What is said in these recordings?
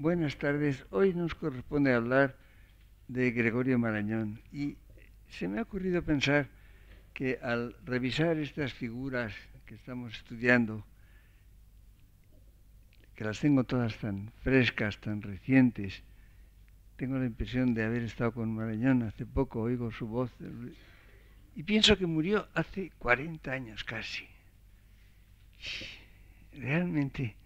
Buenas tardes. Hoy nos corresponde hablar de Gregorio Marañón y se me ha ocurrido pensar que al revisar estas figuras que estamos estudiando, que las tengo todas tan frescas, tan recientes, tengo la impresión de haber estado con Marañón hace poco, oigo su voz y pienso que murió hace 40 años casi. Realmente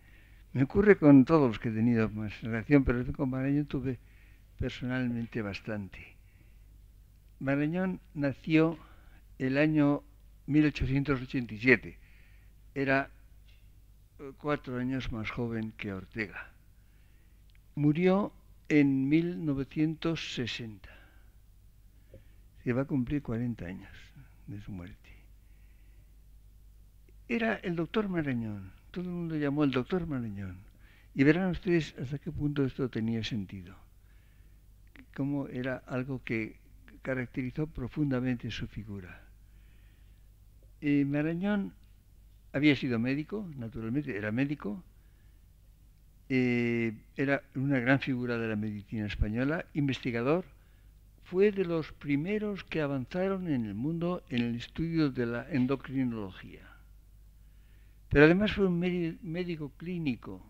me ocurre con todos los que he tenido más relación, pero con Marañón tuve personalmente bastante. Marañón nació el año 1887. Era 4 años más joven que Ortega. Murió en 1960. Se va a cumplir 40 años de su muerte. Era el doctor Marañón. Todo el mundo llamó el doctor Marañón. Y verán ustedes hasta qué punto esto tenía sentido. Cómo era algo que caracterizó profundamente su figura. Marañón había sido médico, naturalmente, era médico. Era una gran figura de la medicina española, investigador. Fue de los primeros que avanzaron en el mundo en el estudio de la endocrinología. Pero además fue un médico clínico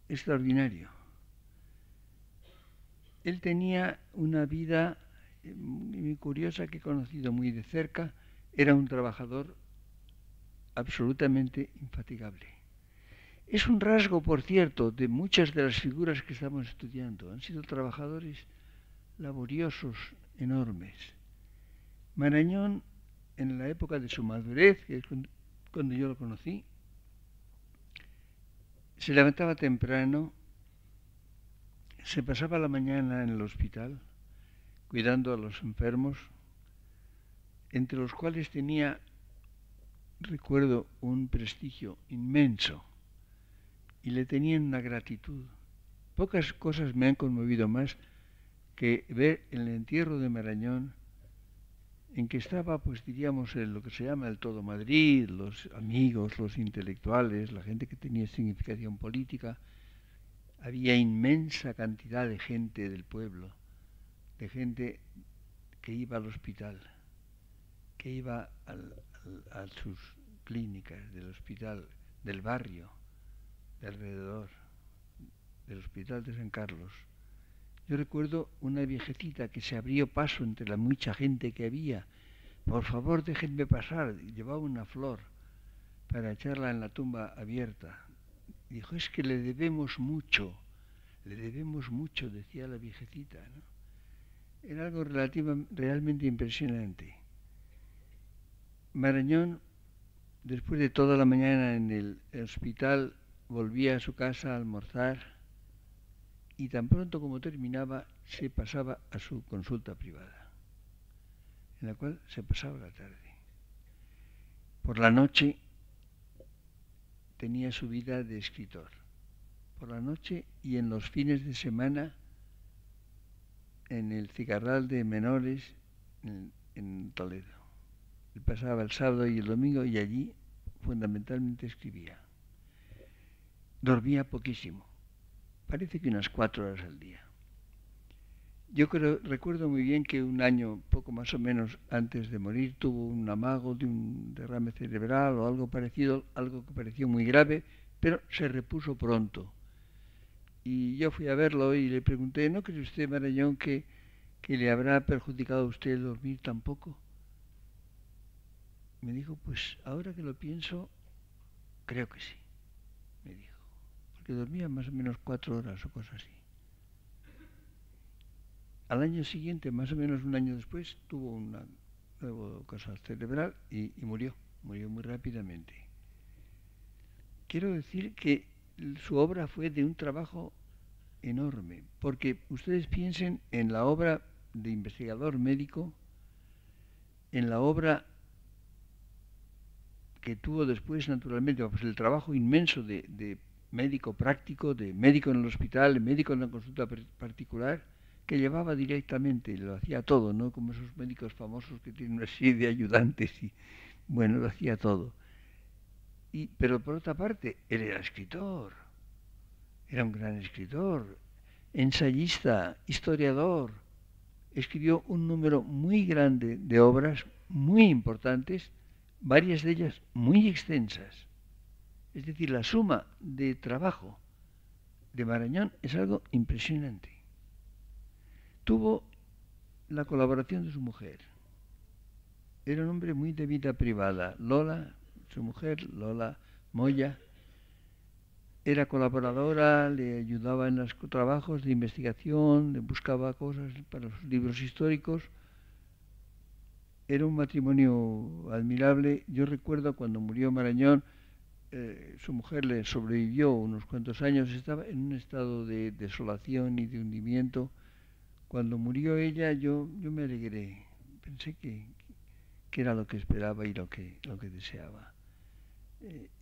extraordinario. Él tenía una vida muy curiosa que he conocido muy de cerca. Era un trabajador absolutamente infatigable. Es un rasgo, por cierto, de muchas de las figuras que estamos estudiando. Han sido trabajadores laboriosos enormes. Marañón, en la época de su madurez, que es cuando yo lo conocí, se levantaba temprano, se pasaba la mañana en el hospital, cuidando a los enfermos, entre los cuales tenía, recuerdo, un prestigio inmenso, y le tenían una gratitud. Pocas cosas me han conmovido más que ver el entierro de Marañón, en que estaba, pues diríamos, lo que se llama el todo Madrid, los amigos, los intelectuales, la gente que tenía significación política. Había inmensa cantidad de gente del pueblo, de gente que iba al hospital, que iba a sus clínicas del hospital, del barrio, de alrededor, del hospital de San Carlos. Yo recuerdo una viejecita que se abrió paso entre la mucha gente que había. Por favor, déjenme pasar. Y llevaba una flor para echarla en la tumba abierta. Dijo, es que le debemos mucho, decía la viejecita, ¿no? Era algo realmente impresionante. Marañón, después de toda la mañana en el hospital, volvía a su casa a almorzar y tan pronto como terminaba se pasaba a su consulta privada, en la cual se pasaba la tarde. Por la noche tenía su vida de escritor. Por la noche y en los fines de semana en el Cigarral de Menores en Toledo. Él pasaba el sábado y el domingo y allí fundamentalmente escribía. Dormía poquísimo, parece que unas 4 horas al día. Recuerdo muy bien que un año, poco más o menos antes de morir, tuvo un amago de un derrame cerebral o algo parecido, algo que pareció muy grave, pero se repuso pronto. Y yo fui a verlo y le pregunté, ¿no cree usted, Marañón, que le habrá perjudicado a usted el dormir tan poco? Me dijo, pues ahora que lo pienso, creo que sí, me dijo, porque dormía más o menos 4 horas o cosas así. Al año siguiente, más o menos un año después, tuvo una nueva cosa cerebral y murió muy rápidamente. Quiero decir que su obra fue de un trabajo enorme, porque ustedes piensen en la obra de investigador médico, en la obra que tuvo después, naturalmente, pues el trabajo inmenso de médico práctico, de médico en el hospital, de médico en la consulta particular, que llevaba directamente, lo hacía todo, ¿no? Como esos médicos famosos que tienen una serie de ayudantes y, bueno, lo hacía todo. Pero por otra parte, él era escritor, era un gran escritor, ensayista, historiador. Escribió un número muy grande de obras muy importantes, varias de ellas muy extensas. Es decir, la suma de trabajo de Marañón es algo impresionante. Tuvo la colaboración de su mujer. Era un hombre muy de vida privada. Lola, su mujer, Lola Moya, era colaboradora, le ayudaba en los trabajos de investigación, le buscaba cosas para los libros históricos. Era un matrimonio admirable. Yo recuerdo cuando murió Marañón, su mujer le sobrevivió unos cuantos años, estaba en un estado de desolación y de hundimiento. Cuando murió ella yo me alegré, pensé que era lo que esperaba y lo que deseaba.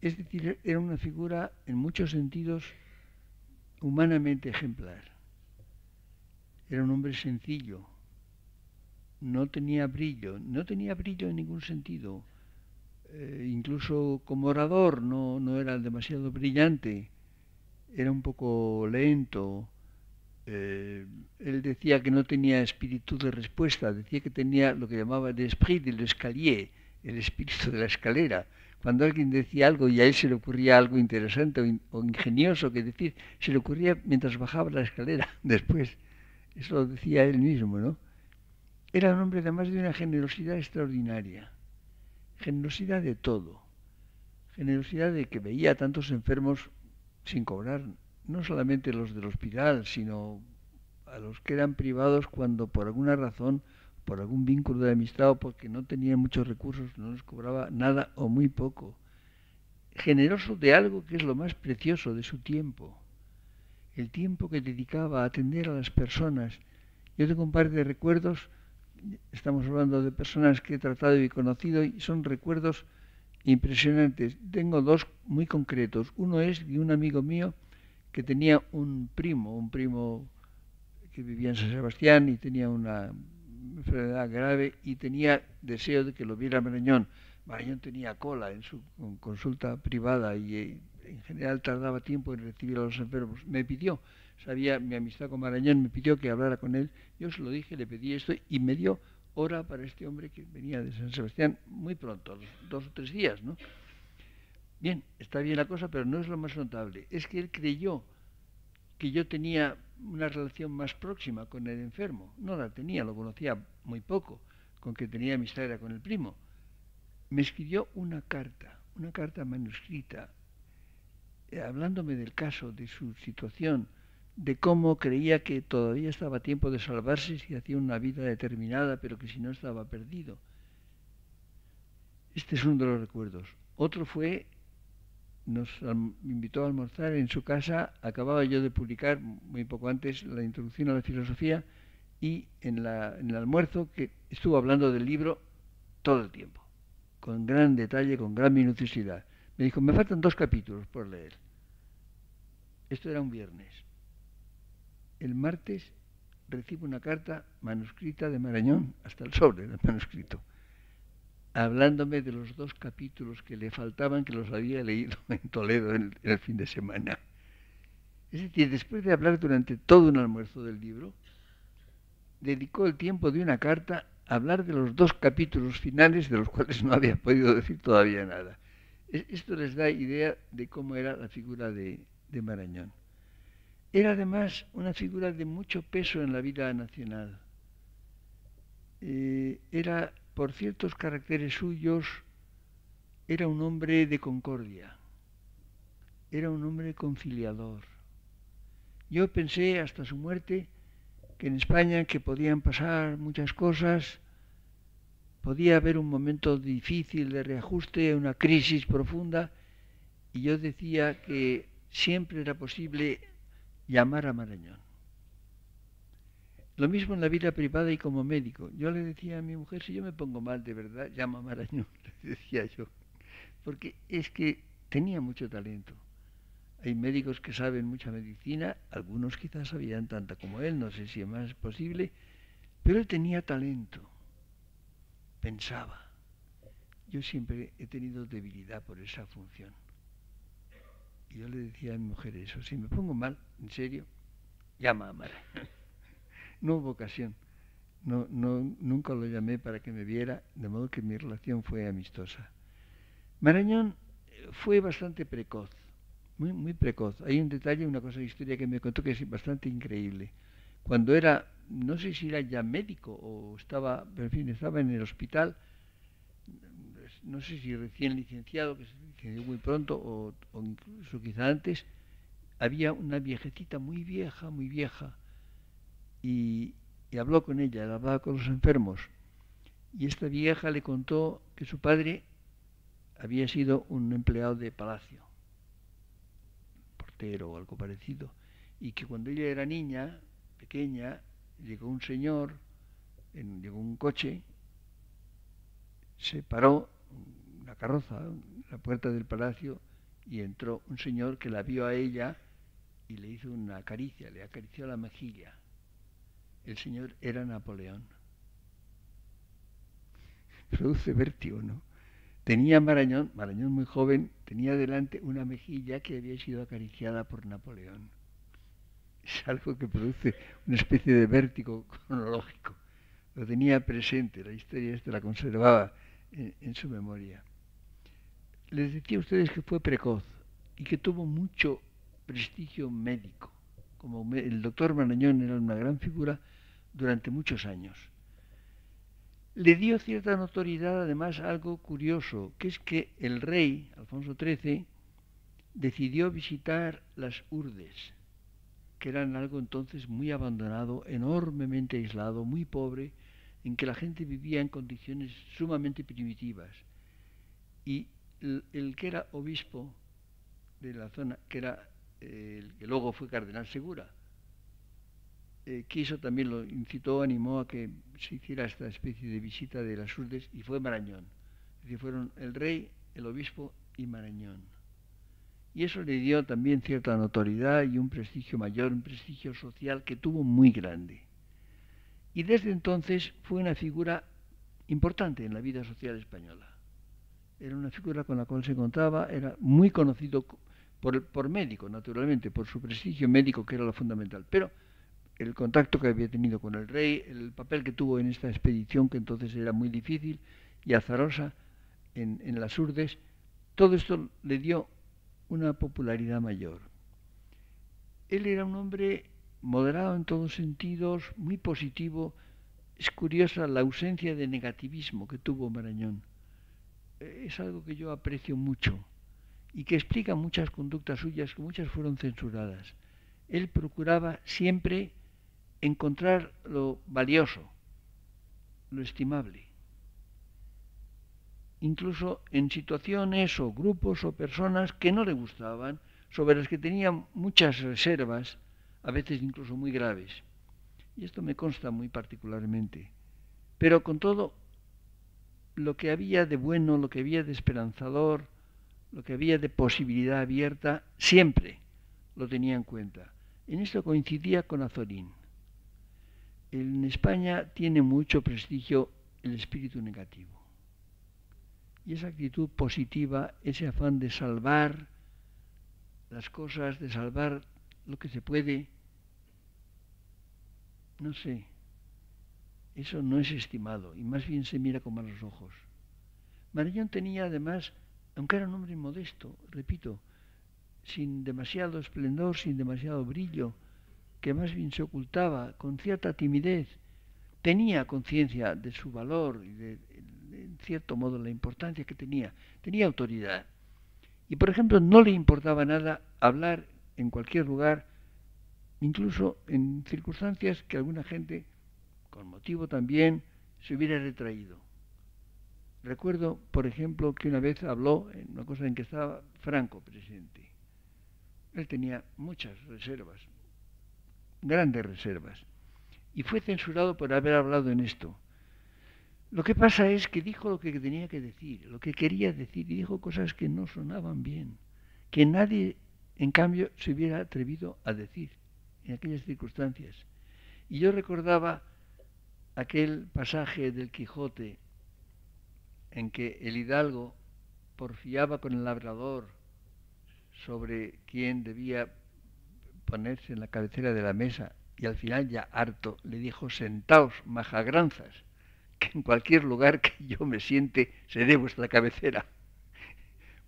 Es decir, era una figura en muchos sentidos humanamente ejemplar. Era un hombre sencillo, no tenía brillo en ningún sentido. Incluso como orador no era demasiado brillante, era un poco lento. Él decía que no tenía espíritu de respuesta, decía que tenía lo que llamaba el esprit de l'escalier, el espíritu de la escalera. Cuando alguien decía algo y a él se le ocurría algo interesante o ingenioso que decir, se le ocurría mientras bajaba la escalera después. Eso lo decía él mismo, ¿no? Era un hombre además de una generosidad extraordinaria, generosidad de todo, generosidad de que veía a tantos enfermos sin cobrar, no solamente los del hospital, sino a los que eran privados cuando por alguna razón, por algún vínculo de amistad o porque no tenían muchos recursos, no les cobraba nada o muy poco. Generoso de algo que es lo más precioso de su tiempo, el tiempo que dedicaba a atender a las personas. Yo tengo un par de recuerdos, estamos hablando de personas que he tratado y conocido, y son recuerdos impresionantes. Tengo dos muy concretos. Uno es de un amigo mío que tenía un primo que vivía en San Sebastián y tenía una enfermedad grave y tenía deseo de que lo viera Marañón. Marañón tenía cola en su consulta privada y en general tardaba tiempo en recibir a los enfermos. Me pidió, sabía mi amistad con Marañón, me pidió que hablara con él. Yo se lo dije, le pedí esto y me dio hora para este hombre que venía de San Sebastián muy pronto, a los 2 o 3 días, ¿no? Bien, está bien la cosa, pero no es lo más notable. Es que él creyó que yo tenía una relación más próxima con el enfermo. No la tenía, lo conocía muy poco. Con que tenía amistad era con el primo. Me escribió una carta manuscrita, hablándome del caso, de su situación, de cómo creía que todavía estaba a tiempo de salvarse si hacía una vida determinada, pero que si no estaba perdido. Este es uno de los recuerdos. Otro fue, nos invitó a almorzar en su casa. Acababa yo de publicar muy poco antes la introducción a la filosofía y en el almuerzo que estuvo hablando del libro todo el tiempo, con gran detalle, con gran minuciosidad. Me dijo, me faltan 2 capítulos por leer. Esto era un viernes. El martes recibo una carta manuscrita de Marañón, hasta el sobre del manuscrito, hablándome de los 2 capítulos que le faltaban, que los había leído en Toledo en el fin de semana. Es decir, después de hablar durante todo un almuerzo del libro, dedicó el tiempo de una carta a hablar de los 2 capítulos finales, de los cuales no había podido decir todavía nada. Esto les da idea de cómo era la figura de Marañón. Era además una figura de mucho peso en la vida nacional. Era, por ciertos caracteres suyos, era un hombre de concordia, era un hombre conciliador. Yo pensé hasta su muerte que en España que podían pasar muchas cosas, podía haber un momento difícil de reajuste, una crisis profunda, y yo decía que siempre era posible llamar a Marañón. Lo mismo en la vida privada y como médico. Yo le decía a mi mujer, si yo me pongo mal de verdad, llama a Marañón, le decía yo, porque es que tenía mucho talento. Hay médicos que saben mucha medicina, algunos quizás sabían tanta como él, no sé si es más posible, pero él tenía talento, pensaba. Yo siempre he tenido debilidad por esa función. Y yo le decía a mi mujer eso, si me pongo mal, en serio, llama a Marañón. No hubo ocasión. Nunca lo llamé para que me viera, de modo que mi relación fue amistosa. Marañón fue bastante precoz, muy precoz. Hay un detalle, una cosa de historia que me contó que es bastante increíble. Cuando era, no sé si era ya médico o estaba, en fin, estaba en el hospital, no sé si recién licenciado, que se licenció muy pronto, o incluso quizá antes, había una viejecita muy vieja, y habló con ella, hablaba con los enfermos, y esta vieja le contó que su padre había sido un empleado de palacio, portero o algo parecido, y que cuando ella era niña, pequeña, llegó un señor, llegó un coche, se paró una carroza en la puerta del palacio y entró un señor que la vio a ella y le hizo una caricia, le acarició la mejilla. El señor era Napoleón. Produce vértigo, ¿no? Tenía Marañón muy joven, tenía delante una mejilla que había sido acariciada por Napoleón. Es algo que produce una especie de vértigo cronológico. Lo tenía presente, la historia esta la conservaba en su memoria. Les decía a ustedes que fue precoz y que tuvo mucho prestigio médico. Como el doctor Marañón era una gran figura durante muchos años. Le dio cierta notoriedad, además, algo curioso, que es que el rey, Alfonso XIII, decidió visitar las Urdes, que eran algo entonces muy abandonado, enormemente aislado, muy pobre, en que la gente vivía en condiciones sumamente primitivas. Y el que era obispo de la zona, que era el que luego fue cardenal Segura, quiso, también lo incitó, animó a que se hiciera esta especie de visita de las Urdes, y fue Marañón. Es decir, fueron el rey, el obispo y Marañón. Y eso le dio también cierta notoriedad y un prestigio mayor, un prestigio social que tuvo muy grande. Y desde entonces fue una figura importante en la vida social española. Era una figura con la cual se contaba, era muy conocido por médico, naturalmente, por su prestigio médico, que era lo fundamental. Pero el contacto que había tenido con el rey, el papel que tuvo en esta expedición, que entonces era muy difícil y azarosa en las Urdes, todo esto le dio una popularidad mayor. Él era un hombre moderado en todos sentidos, muy positivo. Es curiosa la ausencia de negativismo que tuvo Marañón. Es algo que yo aprecio mucho y que explica muchas conductas suyas, que muchas fueron censuradas. Él procuraba siempre encontrar lo valioso, lo estimable. Incluso en situaciones o grupos o personas que no le gustaban, sobre las que tenía muchas reservas, a veces incluso muy graves. Y esto me consta muy particularmente. Pero con todo, lo que había de bueno, lo que había de esperanzador, lo que había de posibilidad abierta, siempre lo tenía en cuenta. En esto coincidía con Azorín. En España tiene mucho prestigio el espíritu negativo. Y esa actitud positiva, ese afán de salvar las cosas, de salvar lo que se puede, no sé, eso no es estimado y más bien se mira con malos ojos. Marañón tenía además, aunque era un hombre modesto, repito, sin demasiado esplendor, sin demasiado brillo, que más bien se ocultaba con cierta timidez, tenía conciencia de su valor y de, en cierto modo, la importancia que tenía autoridad. Y, por ejemplo, no le importaba nada hablar en cualquier lugar, incluso en circunstancias que alguna gente, con motivo también, se hubiera retraído. Recuerdo, por ejemplo, que una vez habló en una cosa en que estaba Franco presente. Él tenía muchas reservas, grandes reservas, y fue censurado por haber hablado en esto. Lo que pasa es que dijo lo que tenía que decir, lo que quería decir, y dijo cosas que no sonaban bien, que nadie, en cambio, se hubiera atrevido a decir en aquellas circunstancias. Y yo recordaba aquel pasaje del Quijote en que el hidalgo porfiaba con el labrador sobre quién debía ponerse en la cabecera de la mesa y al final, ya harto, le dijo: sentaos, majagranzas, que en cualquier lugar que yo me siente seré vuestra cabecera.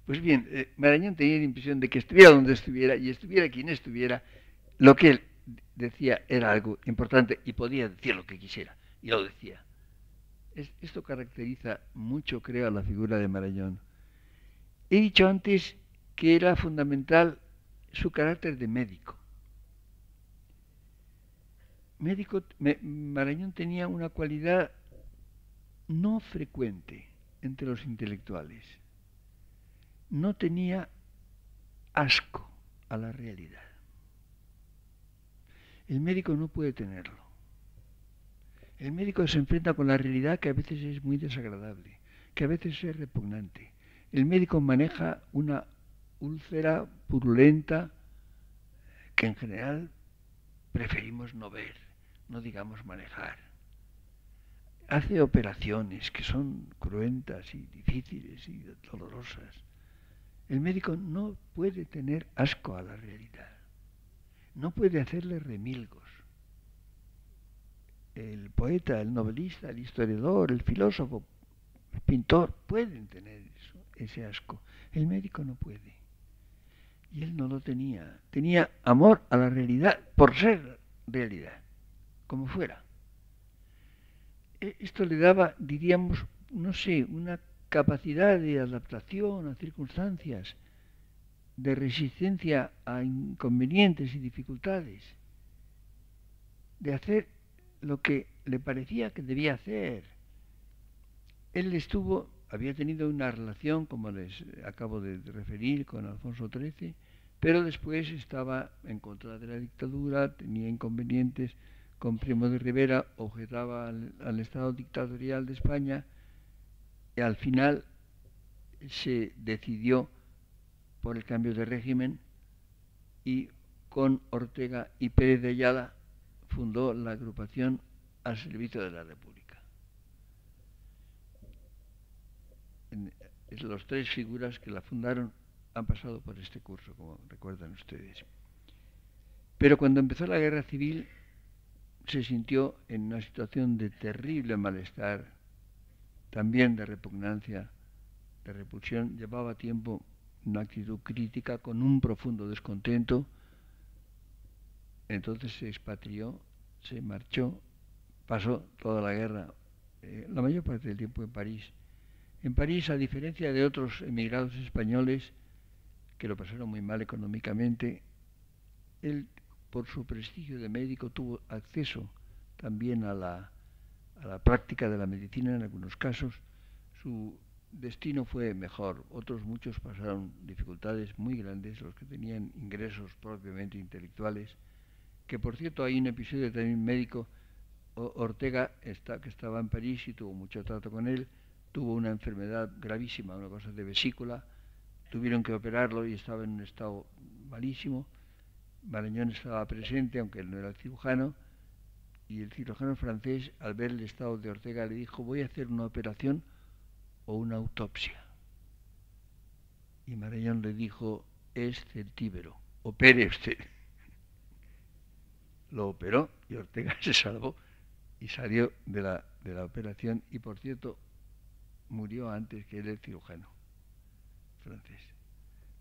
Pues bien, Marañón tenía la impresión de que estuviera donde estuviera y estuviera quien estuviera, lo que él decía era algo importante y podía decir lo que quisiera, y lo decía. Esto caracteriza mucho, creo, a la figura de Marañón. He dicho antes que era fundamental su carácter de médico. Marañón tenía una cualidad no frecuente entre los intelectuales. No tenía asco a la realidad. El médico no puede tenerlo. El médico se enfrenta con la realidad, que a veces es muy desagradable, que a veces es repugnante. El médico maneja una úlcera purulenta que en general preferimos no ver, no digamos manejar. Hace operaciones que son cruentas y difíciles y dolorosas. El médico no puede tener asco a la realidad. No puede hacerle remilgos. El poeta, el novelista, el historiador, el filósofo, el pintor pueden tener eso, ese asco. El médico no puede. Y él no lo tenía. Tenía amor a la realidad por ser realidad, como fuera. Esto le daba, diríamos, no sé, una capacidad de adaptación a circunstancias, de resistencia a inconvenientes y dificultades, de hacer lo que le parecía que debía hacer. Él había tenido una relación, como les acabo de referir, con Alfonso XIII, pero después estaba en contra de la dictadura, tenía inconvenientes con Primo de Rivera, objetaba al Estado dictatorial de España, y al final se decidió por el cambio de régimen y con Ortega y Pérez de Ayala fundó la agrupación al servicio de la República. Los tres figuras que la fundaron han pasado por este curso, como recuerdan ustedes. Pero cuando empezó la guerra civil se sintió en una situación de terrible malestar, también de repugnancia, de repulsión. Llevaba tiempo una actitud crítica con un profundo descontento. Entonces se expatrió, se marchó, pasó toda la guerra, la mayor parte del tiempo en París. En París, a diferencia de otros emigrados españoles que lo pasaron muy mal económicamente, él, por su prestigio de médico, tuvo acceso también a la práctica de la medicina en algunos casos. Su destino fue mejor. Otros muchos pasaron dificultades muy grandes, los que tenían ingresos propiamente intelectuales, que por cierto hay un episodio también médico. Ortega, que estaba en París y tuvo mucho trato con él, tuvo una enfermedad gravísima, una cosa de vesícula, tuvieron que operarlo y estaba en un estado malísimo. Marañón estaba presente, aunque él no era el cirujano, y el cirujano francés, al ver el estado de Ortega, le dijo: voy a hacer una operación o una autopsia. Y Marañón le dijo: es celtíbero, opere usted. Lo operó y Ortega se salvó y salió de la operación, y por cierto murió antes que él, el cirujano francés.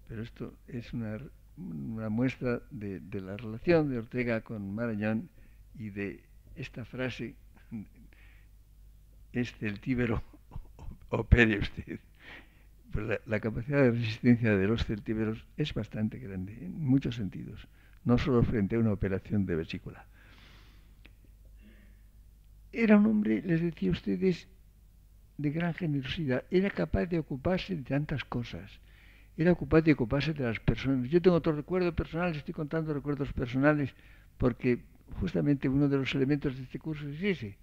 Pero esto es una muestra de la relación de Ortega con Marañón y de esta frase: es celtíbero, opere usted. Pues la capacidad de resistencia de los celtíberos es bastante grande en muchos sentidos, no solo frente a una operación de vesícula. Era un hombre, les decía a ustedes, de gran generosidad. Era capaz de ocuparse de tantas cosas. Era capaz de ocuparse de las personas. Yo tengo otro recuerdo personal, estoy contando recuerdos personales, porque justamente uno de los elementos de este curso es ese.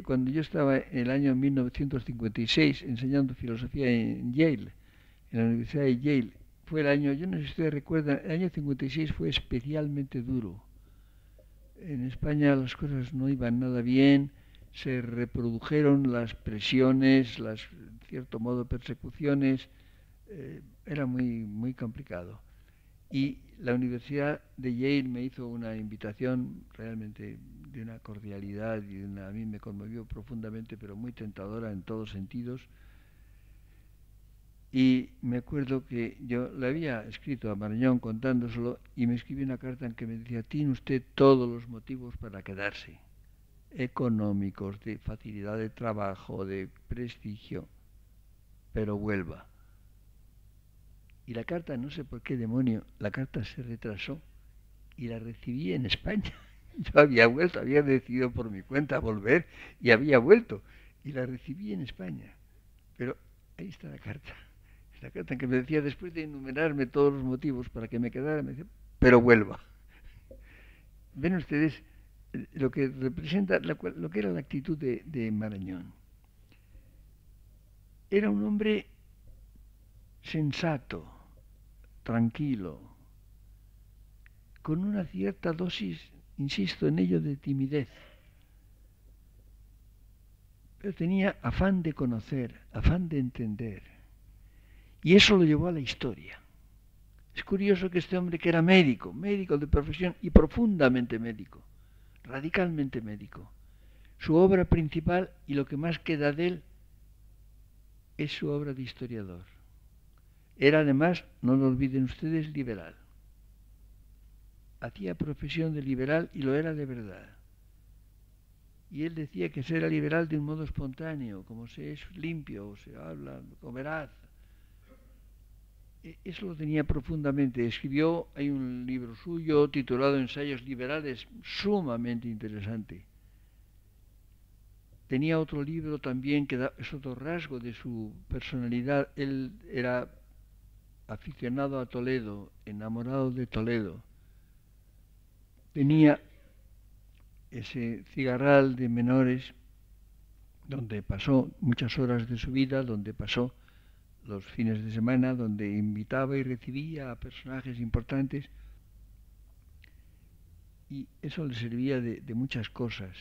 Cuando yo estaba en el año 1956 enseñando filosofía en Yale, en la Universidad de Yale, fue el año, yo no sé si ustedes recuerdan, el año 56 fue especialmente duro. En España las cosas no iban nada bien, se reprodujeron las presiones, las, en cierto modo, persecuciones, era muy, muy complicado. Y la Universidad de Yale me hizo una invitación realmente de una cordialidad y a mí me conmovió profundamente, pero muy tentadora en todos sentidos. Y me acuerdo que yo le había escrito a Marañón contándoselo y me escribió una carta en que me decía: tiene usted todos los motivos para quedarse, económicos, de facilidad de trabajo, de prestigio, pero vuelva. Y la carta, no sé por qué demonio, la carta se retrasó y la recibí en España. Yo había vuelto, había decidido por mi cuenta volver y había vuelto. Y la recibí en España. Pero ahí está la carta. La carta en que me decía, después de enumerarme todos los motivos para que me quedara, me decía: pero vuelva. Ven ustedes lo que representa, lo que era la actitud de Marañón. Era un hombre sensato, tranquilo, con una cierta dosis, insisto en ello, de timidez. Pero tenía afán de conocer, afán de entender. Y eso lo llevó a la historia. Es curioso que este hombre, que era médico, médico de profesión y profundamente médico, radicalmente médico, su obra principal y lo que más queda de él es su obra de historiador. Era además, no lo olviden ustedes, liberal. Hacía profesión de liberal y lo era de verdad. Y él decía que se era liberal de un modo espontáneo, como se es limpio, o se habla con veraz. Eso lo tenía profundamente. Escribió, hay un libro suyo titulado Ensayos Liberales, sumamente interesante. Tenía otro libro también que es otro rasgo de su personalidad. Él era aficionado a Toledo, enamorado de Toledo. Tenía ese cigarral de menores donde pasó muchas horas de su vida, donde pasó los fines de semana, donde invitaba y recibía a personajes importantes, y eso le servía de muchas cosas.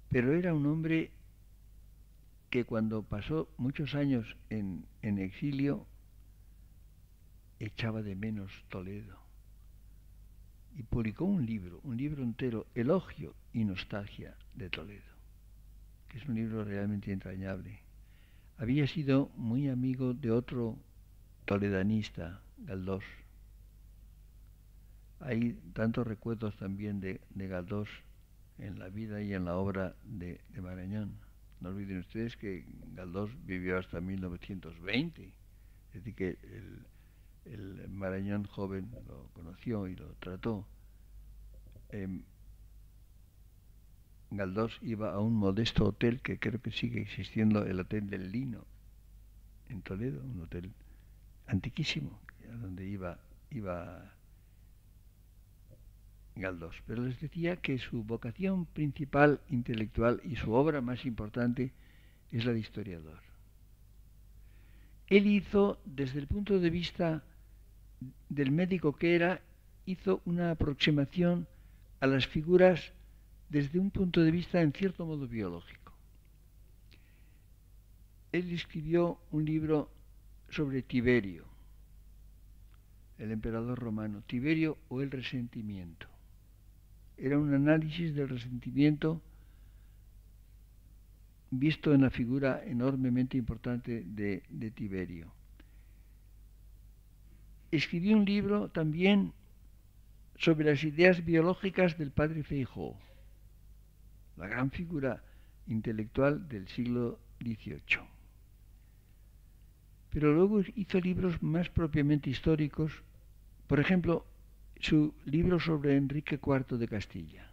Pero era un hombre que cuando pasó muchos años en exilio echaba de menos Toledo y publicó un libro entero, Elogio y Nostalgia de Toledo, que es un libro realmente entrañable. Había sido muy amigo de otro toledanista, Galdós. Hay tantos recuerdos también de Galdós en la vida y en la obra de Marañón. No olviden ustedes que Galdós vivió hasta 1920, es decir, que el Marañón joven lo conoció y lo trató. Galdós iba a un modesto hotel que creo que sigue existiendo, el Hotel del Lino, en Toledo, un hotel antiquísimo, a donde iba Galdós. Pero les decía que su vocación principal intelectual y su obra más importante es la de historiador. Él hizo, desde el punto de vista del médico que era, hizo una aproximación a las figuras desde un punto de vista en cierto modo biológico. Él escribió un libro sobre Tiberio, el emperador romano, Tiberio o el resentimiento. Era un análisis del resentimiento visto en la figura enormemente importante de Tiberio. Escribió un libro también sobre las ideas biológicas del padre Feijóo, la gran figura intelectual del siglo XVIII. Pero luego hizo libros más propiamente históricos, por ejemplo, su libro sobre Enrique IV de Castilla,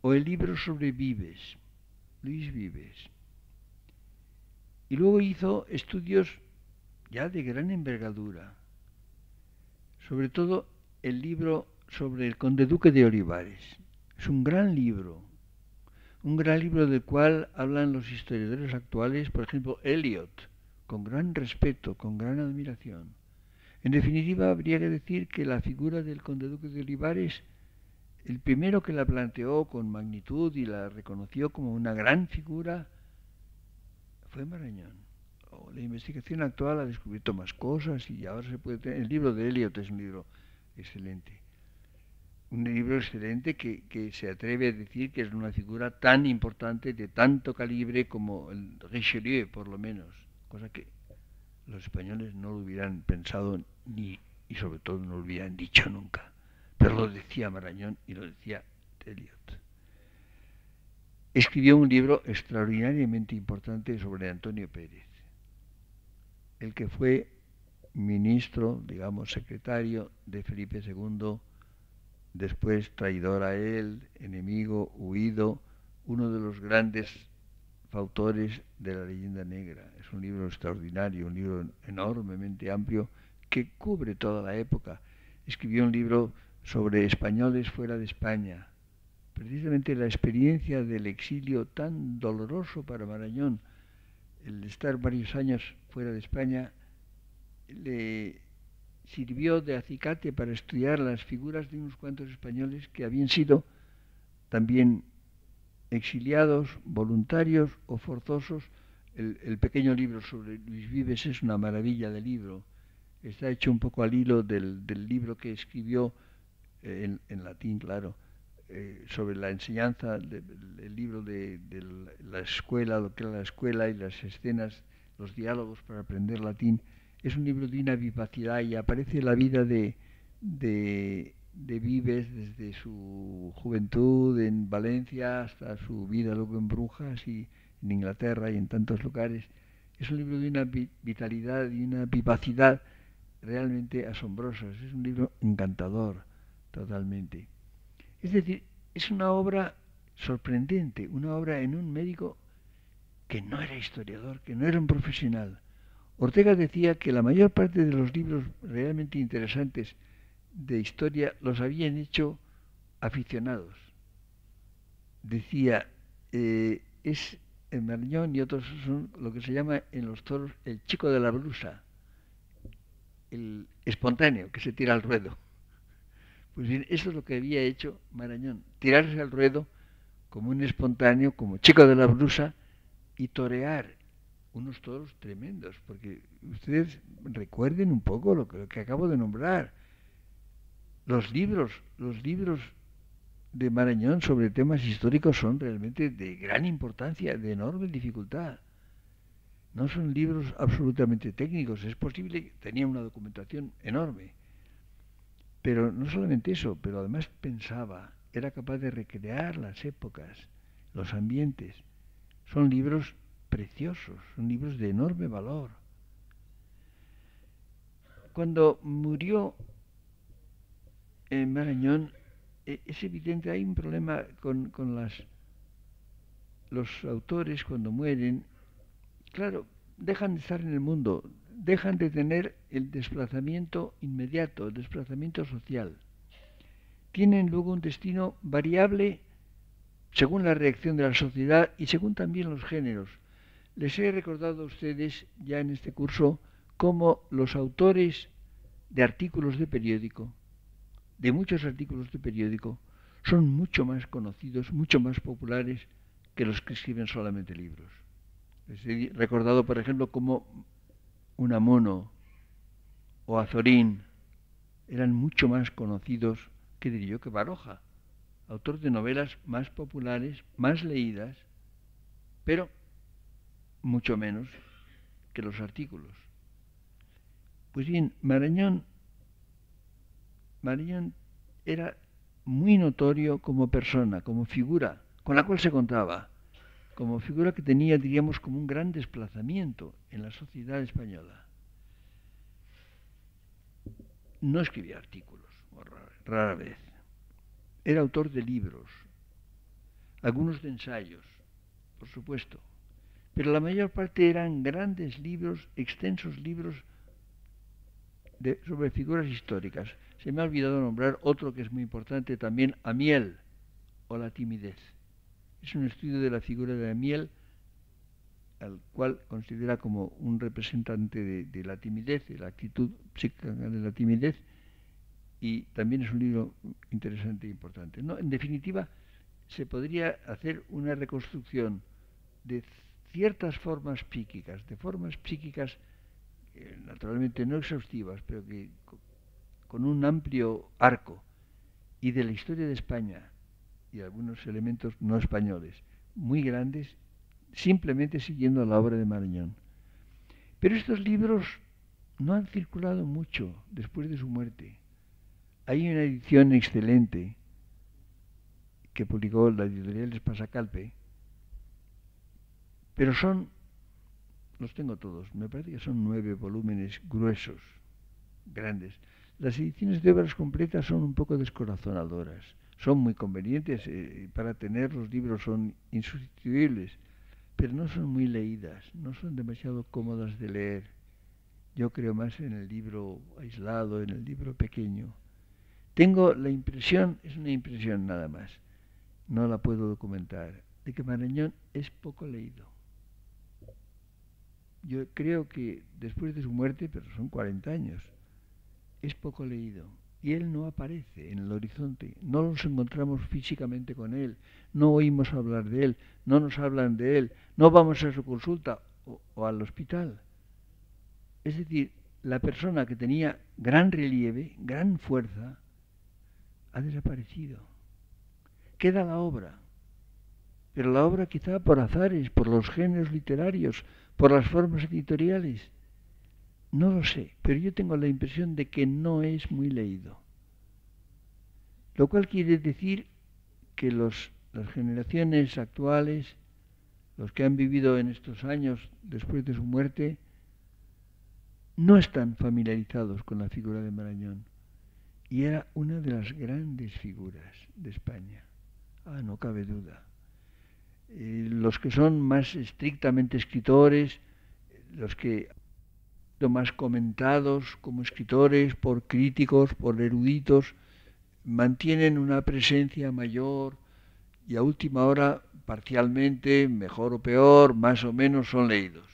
o el libro sobre Vives, Luis Vives. Y luego hizo estudios ya de gran envergadura, sobre todo el libro sobre el conde duque de Olivares. Es un gran libro del cual hablan los historiadores actuales, por ejemplo, Eliot, con gran respeto, con gran admiración. En definitiva, habría que decir que la figura del conde duque de Olivares, el primero que la planteó con magnitud y la reconoció como una gran figura, fue Marañón. la investigación actual ha descubierto más cosas y ahora se puede tener. El libro de Eliot es un libro excelente. Un libro excelente que se atreve a decir que es una figura tan importante, de tanto calibre como el Richelieu, por lo menos. Cosa que los españoles no lo hubieran pensado ni, y sobre todo no lo hubieran dicho nunca. Pero lo decía Marañón y lo decía Eliot. Escribió un libro extraordinariamente importante sobre Antonio Pérez, el que fue ministro, digamos, secretario de Felipe II, después traidor a él, enemigo, huido, uno de los grandes autores de la leyenda negra. Es un libro extraordinario, un libro enormemente amplio que cubre toda la época. Escribió un libro sobre españoles fuera de España, precisamente la experiencia del exilio tan doloroso para Marañón, el estar varios años fuera de España, le sirvió de acicate para estudiar las figuras de unos cuantos españoles que habían sido también exiliados, voluntarios o forzosos. El pequeño libro sobre Luis Vives es una maravilla de libro. Está hecho un poco al hilo del libro que escribió en latín, claro, sobre la enseñanza del libro de la escuela, lo que era la escuela y las escenas, los diálogos para aprender latín. Es un libro de una vivacidad y aparece la vida de Vives desde su juventud en Valencia hasta su vida luego en Brujas y en Inglaterra y en tantos lugares. Es un libro de una vitalidad y una vivacidad realmente asombrosas. Es un libro encantador, totalmente. Es decir, es una obra sorprendente, una obra en un médico que no era historiador, que no era un profesional. Ortega decía que la mayor parte de los libros realmente interesantes de historia los habían hecho aficionados. Decía, es el Marañón y otros son lo que se llama en los toros el chico de la blusa, el espontáneo que se tira al ruedo. Pues bien, eso es lo que había hecho Marañón, tirarse al ruedo como un espontáneo, como chico de la blusa y torear unos toros tremendos, porque ustedes recuerden un poco lo que acabo de nombrar. Los libros de Marañón sobre temas históricos son realmente de gran importancia, de enorme dificultad. No son libros absolutamente técnicos, es posible que tenía una documentación enorme. Pero no solamente eso, pero además pensaba, era capaz de recrear las épocas, los ambientes. Son libros preciosos, son libros de enorme valor. Cuando murió Marañón, es evidente, hay un problema con los autores cuando mueren. Claro, dejan de estar en el mundo, dejan de tener el desplazamiento inmediato, el desplazamiento social. Tienen luego un destino variable según la reacción de la sociedad y según también los géneros. Les he recordado a ustedes ya en este curso cómo los autores de artículos de periódico, de muchos artículos de periódico, son mucho más conocidos, mucho más populares que los que escriben solamente libros. Les he recordado, por ejemplo, cómo Unamuno o Azorín eran mucho más conocidos que diría yo que Baroja, autor de novelas más populares, más leídas, pero mucho menos que los artículos. Pues bien, Marañón era muy notorio como persona, como figura, con la cual se contaba, como figura que tenía, diríamos, como un gran desplazamiento en la sociedad española. No escribía artículos, rara vez. Era autor de libros, algunos de ensayos, por supuesto, pero la mayor parte eran grandes libros, extensos libros sobre figuras históricas. Se me ha olvidado nombrar otro que es muy importante también, Amiel o la timidez. Es un estudio de la figura de Amiel, al cual considera como un representante de la timidez, de la actitud psíquica de la timidez, y también es un libro interesante e importante. No, en definitiva, se podría hacer una reconstrucción de ciertas formas psíquicas, de formas psíquicas naturalmente no exhaustivas, pero que con un amplio arco, y de la historia de España y algunos elementos no españoles muy grandes, simplemente siguiendo la obra de Marañón. Pero estos libros no han circulado mucho después de su muerte. Hay una edición excelente que publicó la editorial Espasacalpe, pero los tengo todos, me parece que son 9 volúmenes gruesos, grandes. Las ediciones de obras completas son un poco descorazonadoras, son muy convenientes, para tener los libros son insustituibles, pero no son muy leídas, no son demasiado cómodas de leer. Yo creo más en el libro aislado, en el libro pequeño. Tengo la impresión, es una impresión nada más, no la puedo documentar, de que Marañón es poco leído. Yo creo que después de su muerte, pero son 40 años, es poco leído. Y él no aparece en el horizonte, no nos encontramos físicamente con él, no oímos hablar de él, no nos hablan de él, no vamos a su consulta o al hospital. Es decir, la persona que tenía gran relieve, gran fuerza, ha desaparecido. Queda la obra, pero la obra quizá por azares, por los géneros literarios, por las formas editoriales. No lo sé, pero yo tengo la impresión de que no es muy leído. Lo cual quiere decir que las generaciones actuales, los que han vivido en estos años después de su muerte, no están familiarizados con la figura de Marañón. Y era una de las grandes figuras de España. No cabe duda. Los que son más estrictamente escritores, los que más comentados como escritores por críticos, por eruditos, mantienen una presencia mayor y a última hora, parcialmente, mejor o peor, más o menos son leídos.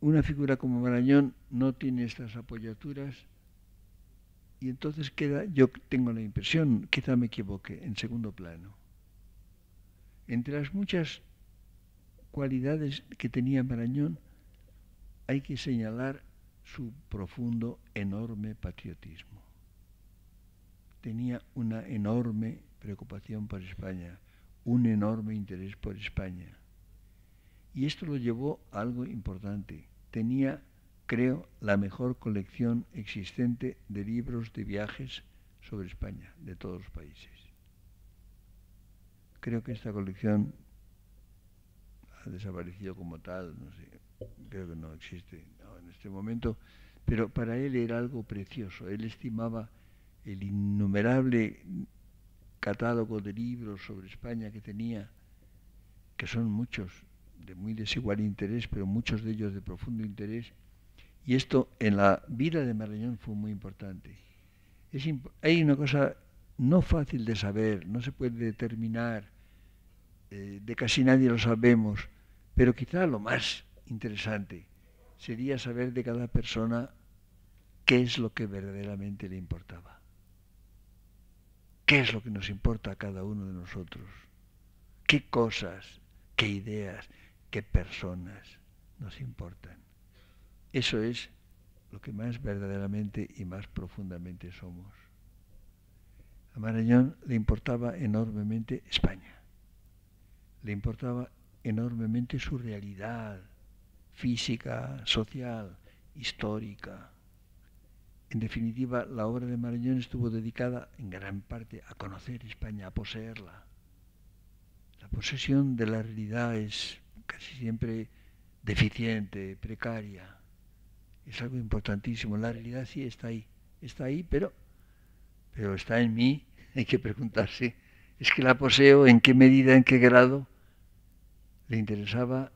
Una figura como Marañón no tiene estas apoyaturas y entonces queda, yo tengo la impresión, quizá me equivoque, en segundo plano. Entre las muchas cualidades que tenía Marañón, hay que señalar su profundo, enorme patriotismo. Tenía una enorme preocupación por España, un enorme interés por España. Y esto lo llevó a algo importante. Tenía, creo, la mejor colección existente de libros de viajes sobre España, de todos los países. Creo que esta colección ha desaparecido como tal, no sé, creo que no existe en este momento, pero para él era algo precioso. Él estimaba el innumerable catálogo de libros sobre España que tenía, que son muchos, de muy desigual interés, pero muchos de ellos de profundo interés, y esto en la vida de Marañón fue muy importante. Hay una cosa no fácil de saber, no se puede determinar, de casi nadie lo sabemos, pero quizá lo más interesante sería saber de cada persona qué es lo que verdaderamente le importaba. ¿Qué es lo que nos importa a cada uno de nosotros? ¿Qué cosas, qué ideas, qué personas nos importan? Eso es lo que más verdaderamente y más profundamente somos. A Marañón le importaba enormemente España. Le importaba enormemente su realidad física, social, histórica. En definitiva, la obra de Marañón estuvo dedicada en gran parte a conocer España, a poseerla. La posesión de la realidad es casi siempre deficiente, precaria. Es algo importantísimo. La realidad sí está ahí, pero está en mí. Hay que preguntarse, ¿es que la poseo? ¿En qué medida, en qué grado? Le interesaba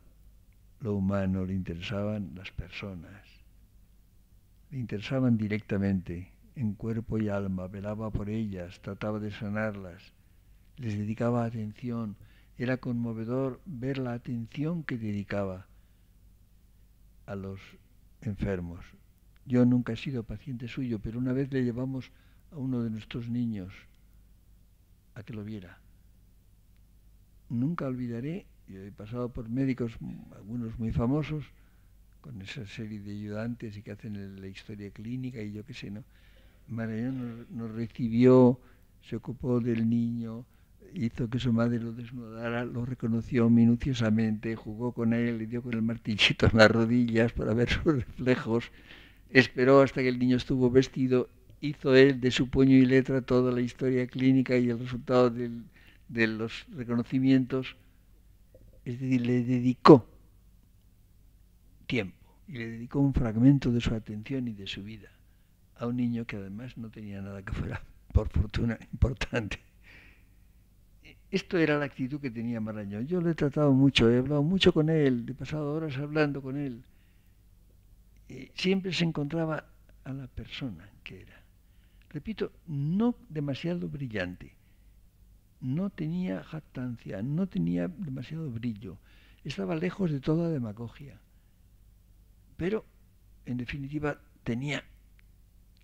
lo humano, le interesaban las personas. Le interesaban directamente, en cuerpo y alma, velaba por ellas, trataba de sanarlas, les dedicaba atención. Era conmovedor ver la atención que dedicaba a los enfermos. Yo nunca he sido paciente suyo, pero una vez le llevamos a uno de nuestros niños a que lo viera. Nunca olvidaré Yo he pasado por médicos, algunos muy famosos, con esa serie de ayudantes y que hacen la historia clínica y yo qué sé, ¿no? Marañón nos recibió, se ocupó del niño, hizo que su madre lo desnudara, lo reconoció minuciosamente, jugó con él, le dio con el martillito en las rodillas para ver sus reflejos, esperó hasta que el niño estuvo vestido, hizo él de su puño y letra toda la historia clínica y el resultado de los reconocimientos, es decir, le dedicó tiempo y le dedicó un fragmento de su atención y de su vida a un niño que además no tenía nada que fuera, por fortuna, importante. Esto era la actitud que tenía Marañón. Yo lo he tratado mucho, he hablado mucho con él, he pasado horas hablando con él. Siempre se encontraba a la persona que era. Repito, no demasiado brillante, no tenía jactancia, no tenía demasiado brillo, estaba lejos de toda demagogia, pero en definitiva tenía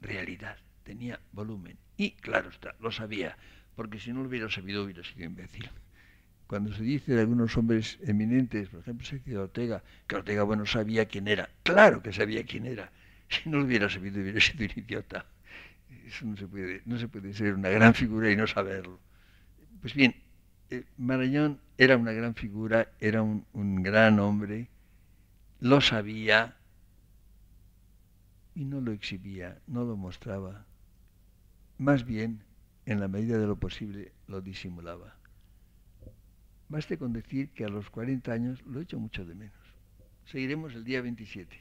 realidad, tenía volumen. Y claro está, lo sabía, porque si no lo hubiera sabido hubiera sido imbécil. Cuando se dice de algunos hombres eminentes, por ejemplo, se dice de Ortega, que Ortega, bueno, sabía quién era. Claro que sabía quién era. Si no lo hubiera sabido, hubiera sido un idiota. Eso no se puede ser una gran figura y no saberlo. Pues bien, Marañón era una gran figura, era un gran hombre, lo sabía y no lo exhibía, no lo mostraba. Más bien, en la medida de lo posible, lo disimulaba. Baste con decir que a los 40 años lo echo mucho de menos. Seguiremos el día 27.